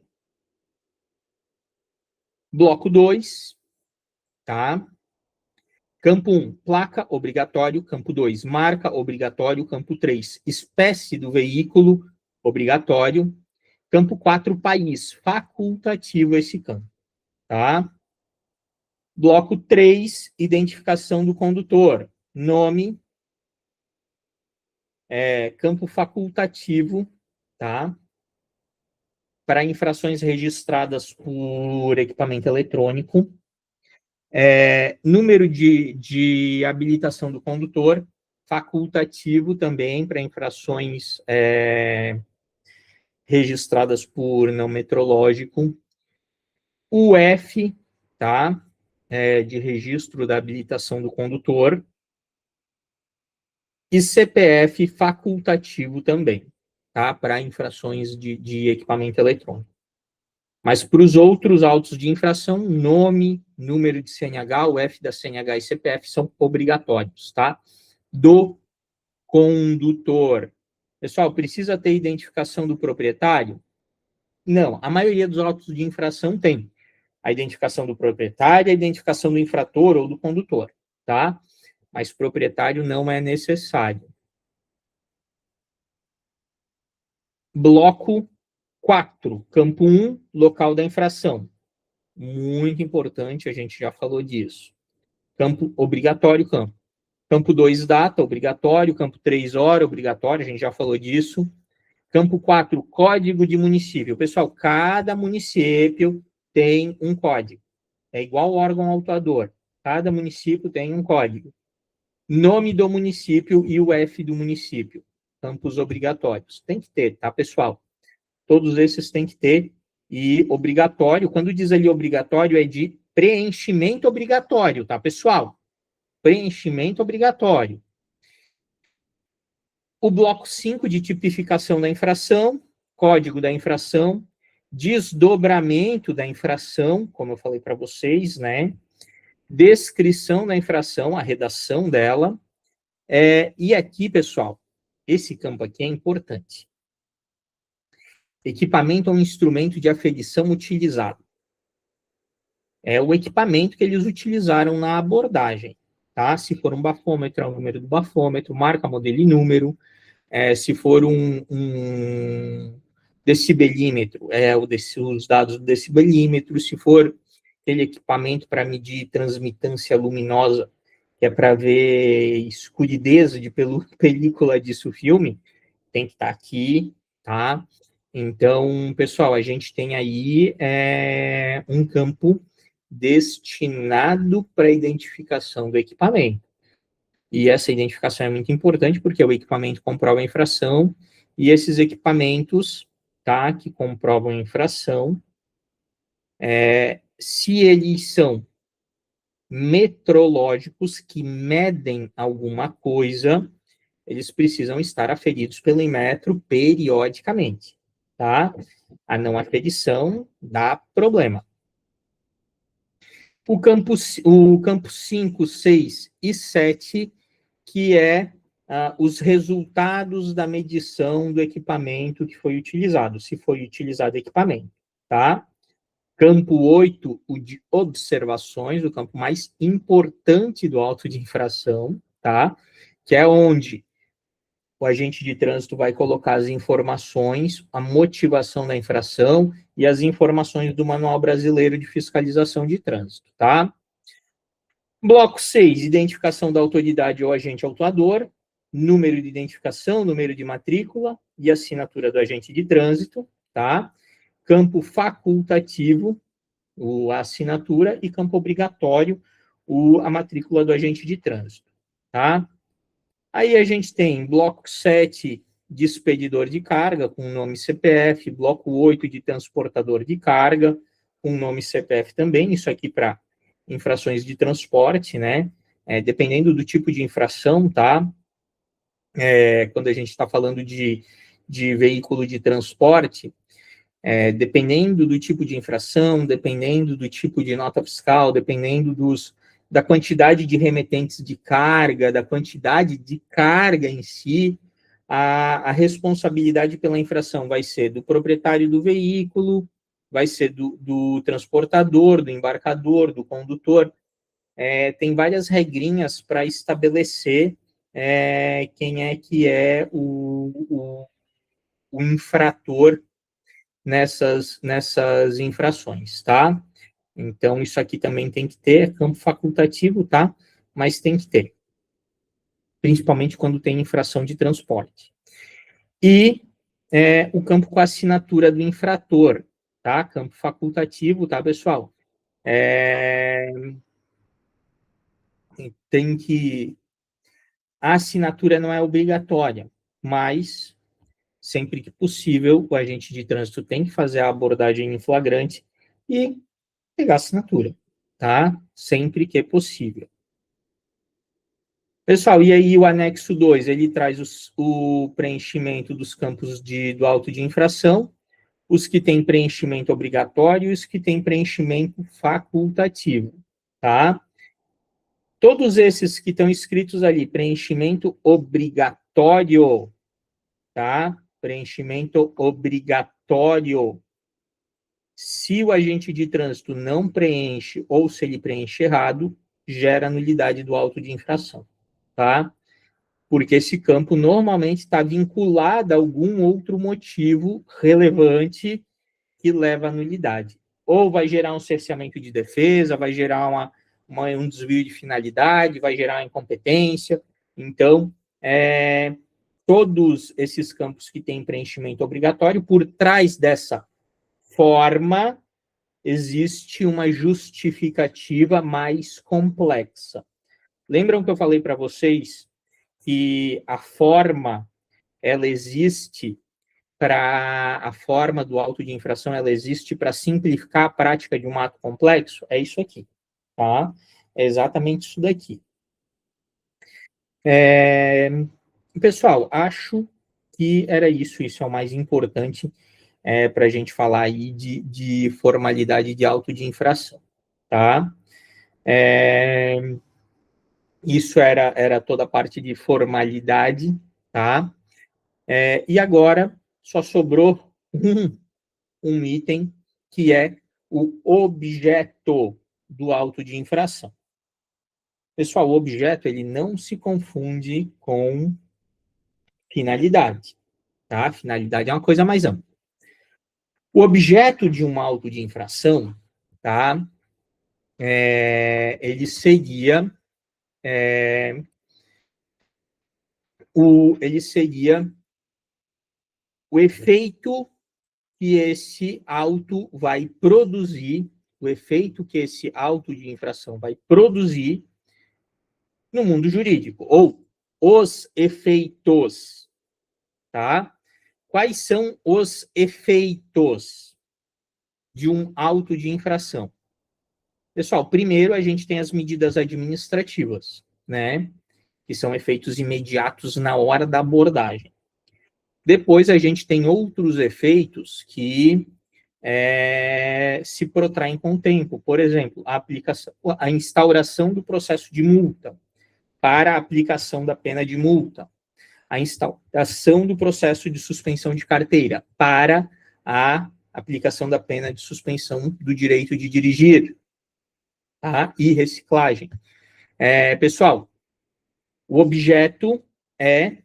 Bloco 2, tá? Campo 1, placa, obrigatório. Campo 2, marca, obrigatório. Campo 3, espécie do veículo, obrigatório. Campo 4, país, facultativo esse campo, tá? Bloco 3, identificação do condutor. Nome, campo facultativo, tá? Para infrações registradas por equipamento eletrônico. Número de habilitação do condutor, facultativo também para infrações registradas por não metrológico. UF, tá? De registro da habilitação do condutor. E CPF facultativo também, tá? Para infrações de equipamento eletrônico. Mas para os outros autos de infração, nome, número de CNH, UF da CNH e CPF são obrigatórios, tá? Do condutor. Pessoal, precisa ter identificação do proprietário? Não, a maioria dos autos de infração tem a identificação do proprietário, a identificação do infrator ou do condutor, tá? Mas proprietário não é necessário. Bloco 4, campo 1, local da infração. Muito importante, a gente já falou disso. Campo obrigatório, campo. Campo 2, data, obrigatório. Campo 3, hora, obrigatório, a gente já falou disso. Campo 4, código de município. Pessoal, cada município tem um código. É igual órgão autuador. Cada município tem um código. Nome do município e o F do município. Campos obrigatórios. Tem que ter, tá, pessoal? Todos esses tem que ter. E obrigatório, quando diz ali obrigatório, é de preenchimento obrigatório, tá, pessoal? Preenchimento obrigatório. O bloco 5 de tipificação da infração, código da infração, desdobramento da infração, como eu falei para vocês, né? Descrição da infração, a redação dela. E aqui, pessoal, esse campo aqui é importante. Equipamento é um instrumento de aferição utilizado. É o equipamento que eles utilizaram na abordagem, tá? Se for um bafômetro, é o número do bafômetro, marca, modelo e número. Se for um decibelímetro, os dados do decibelímetro. Se for aquele equipamento para medir transmitância luminosa, que é para ver escuridez de película disso filme, tem que estar aqui, tá? Então, pessoal, a gente tem aí um campo destinado para a identificação do equipamento. E essa identificação é muito importante porque o equipamento comprova a infração e esses equipamentos, tá, que comprovam a infração, se eles são metrológicos, que medem alguma coisa, eles precisam estar aferidos pelo Inmetro periodicamente, tá? A não aferição dá problema. O campo 5, 6 e 7, que os resultados da medição do equipamento que foi utilizado, se foi utilizado equipamento, tá? Campo 8, o de observações, o campo mais importante do auto de infração, tá? Que é onde o agente de trânsito vai colocar as informações, a motivação da infração e as informações do Manual Brasileiro de Fiscalização de Trânsito, tá? Bloco 6, identificação da autoridade ou agente autuador, número de identificação, número de matrícula e assinatura do agente de trânsito, tá? Campo facultativo, a assinatura, e campo obrigatório, a matrícula do agente de trânsito, tá? Aí a gente tem bloco 7 de expedidor de carga, com nome CPF, bloco 8 de transportador de carga, com nome CPF também, isso aqui para infrações de transporte, né? Dependendo do tipo de infração, tá? Quando a gente está falando de veículo de transporte, dependendo do tipo de infração, dependendo do tipo de nota fiscal, dependendo da quantidade de remetentes de carga, da quantidade de carga em si, a responsabilidade pela infração vai ser do proprietário do veículo, vai ser do transportador, do embarcador, do condutor. Tem várias regrinhas para estabelecer quem é que é o infrator nessas infrações, tá? Então, isso aqui também tem que ter, campo facultativo, tá? Mas tem que ter, principalmente quando tem infração de transporte. E o campo com a assinatura do infrator, tá? Campo facultativo, tá, pessoal? Tem que... A assinatura não é obrigatória, mas, sempre que possível, o agente de trânsito tem que fazer a abordagem em flagrante e pegar a assinatura, tá? Sempre que é possível. Pessoal, e aí o anexo 2, ele traz o preenchimento dos campos do auto de infração, os que têm preenchimento obrigatório e os que têm preenchimento facultativo, tá? Todos esses que estão escritos ali, preenchimento obrigatório, tá? Preenchimento obrigatório. Se o agente de trânsito não preenche ou se ele preenche errado, gera nulidade do auto de infração, tá? Porque esse campo normalmente está vinculado a algum outro motivo relevante que leva à nulidade. Ou vai gerar um cerceamento de defesa, vai gerar um desvio de finalidade, vai gerar uma incompetência. Então, todos esses campos que têm preenchimento obrigatório, por trás dessa forma, existe uma justificativa mais complexa. Lembram que eu falei para vocês que a forma, ela existe a forma do auto de infração, ela existe para simplificar a prática de um ato complexo? É isso aqui, tá? É exatamente isso daqui. Pessoal, acho que era isso. Isso é o mais importante para a gente falar aí de formalidade de auto de infração, tá? Isso era toda a parte de formalidade, tá? E agora só sobrou um item, que é o objeto do auto de infração. Pessoal, o objeto, ele não se confunde com finalidade, tá? Finalidade é uma coisa mais ampla. O objeto de um auto de infração, tá? Ele seria o efeito que esse auto vai produzir, o efeito que esse auto de infração vai produzir no mundo jurídico, ou os efeitos, tá? Quais são os efeitos de um auto de infração? Pessoal, primeiro a gente tem as medidas administrativas, né? Que são efeitos imediatos na hora da abordagem. Depois a gente tem outros efeitos que se protraem com o tempo. Por exemplo, a instauração do processo de multa para a aplicação da pena de multa, a instauração do processo de suspensão de carteira para a aplicação da pena de suspensão do direito de dirigir, tá? E reciclagem. Pessoal, o objeto é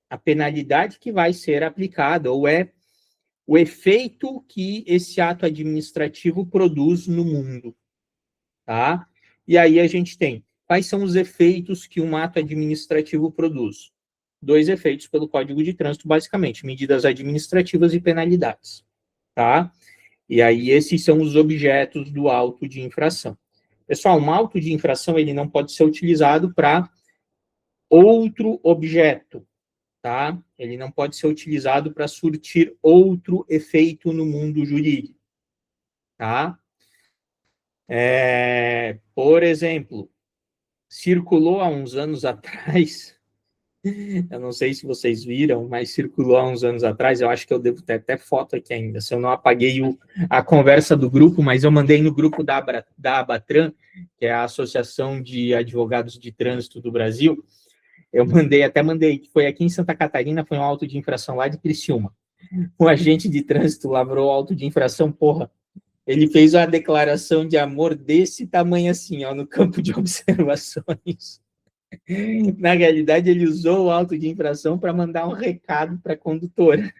a penalidade que vai ser aplicada, ou é o efeito que esse ato administrativo produz no mundo, tá? E aí a gente tem, quais são os efeitos que um ato administrativo produz? 2 efeitos pelo Código de Trânsito, basicamente, medidas administrativas e penalidades, tá? E aí esses são os objetos do auto de infração. Pessoal, um auto de infração, ele não pode ser utilizado para outro objeto, tá? Ele não pode ser utilizado para surtir outro efeito no mundo jurídico, tá? Por exemplo, circulou há uns anos atrás, eu não sei se vocês viram, mas circulou há uns anos atrás, eu acho que eu devo ter até foto aqui ainda, se eu não apaguei a conversa do grupo, mas eu mandei no grupo da Abatran, que é a Associação de Advogados de Trânsito do Brasil. Eu até mandei, que foi aqui em Santa Catarina, foi um auto de infração lá de Criciúma. O agente de trânsito lavrou auto de infração, porra, Ele fez uma declaração de amor desse tamanho assim, ó, no campo de observações. Na realidade, ele usou o auto de infração para mandar um recado para a condutora.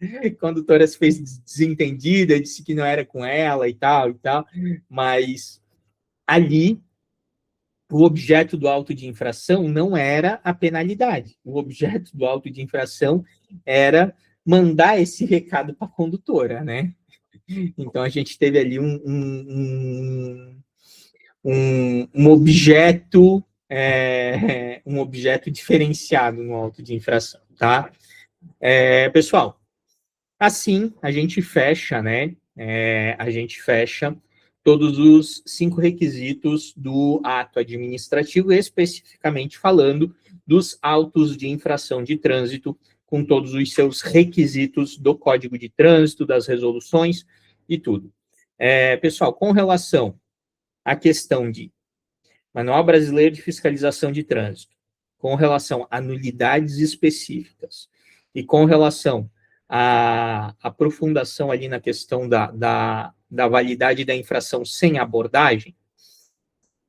A condutora se fez desentendida, disse que não era com ela e tal, mas ali o objeto do auto de infração não era a penalidade. O objeto do auto de infração era mandar esse recado para a condutora, né? Então a gente teve ali um objeto um objeto diferenciado no auto de infração, tá? Pessoal, assim a gente fecha, né? A gente fecha todos os 5 requisitos do ato administrativo, especificamente falando dos autos de infração de trânsito, com todos os seus requisitos do Código de Trânsito, das resoluções e tudo. Pessoal, com relação à questão de Manual Brasileiro de Fiscalização de Trânsito, com relação a nulidades específicas e com relação à aprofundação ali na questão da validade da infração sem abordagem,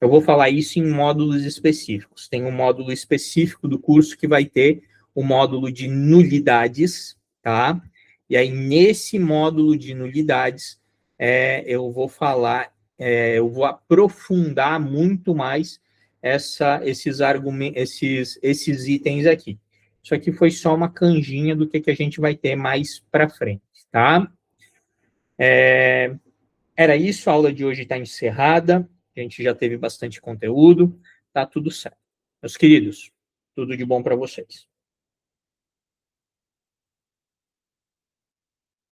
eu vou falar isso em módulos específicos. Tem um módulo específico do curso que vai ter o módulo de nulidades, tá? E aí, nesse módulo de nulidades, eu vou falar, eu vou aprofundar muito mais esses argumentos, esses itens aqui. Isso aqui foi só uma canjinha do que a gente vai ter mais para frente, tá? Era isso, a aula de hoje está encerrada, a gente já teve bastante conteúdo, tá tudo certo. Meus queridos, tudo de bom para vocês.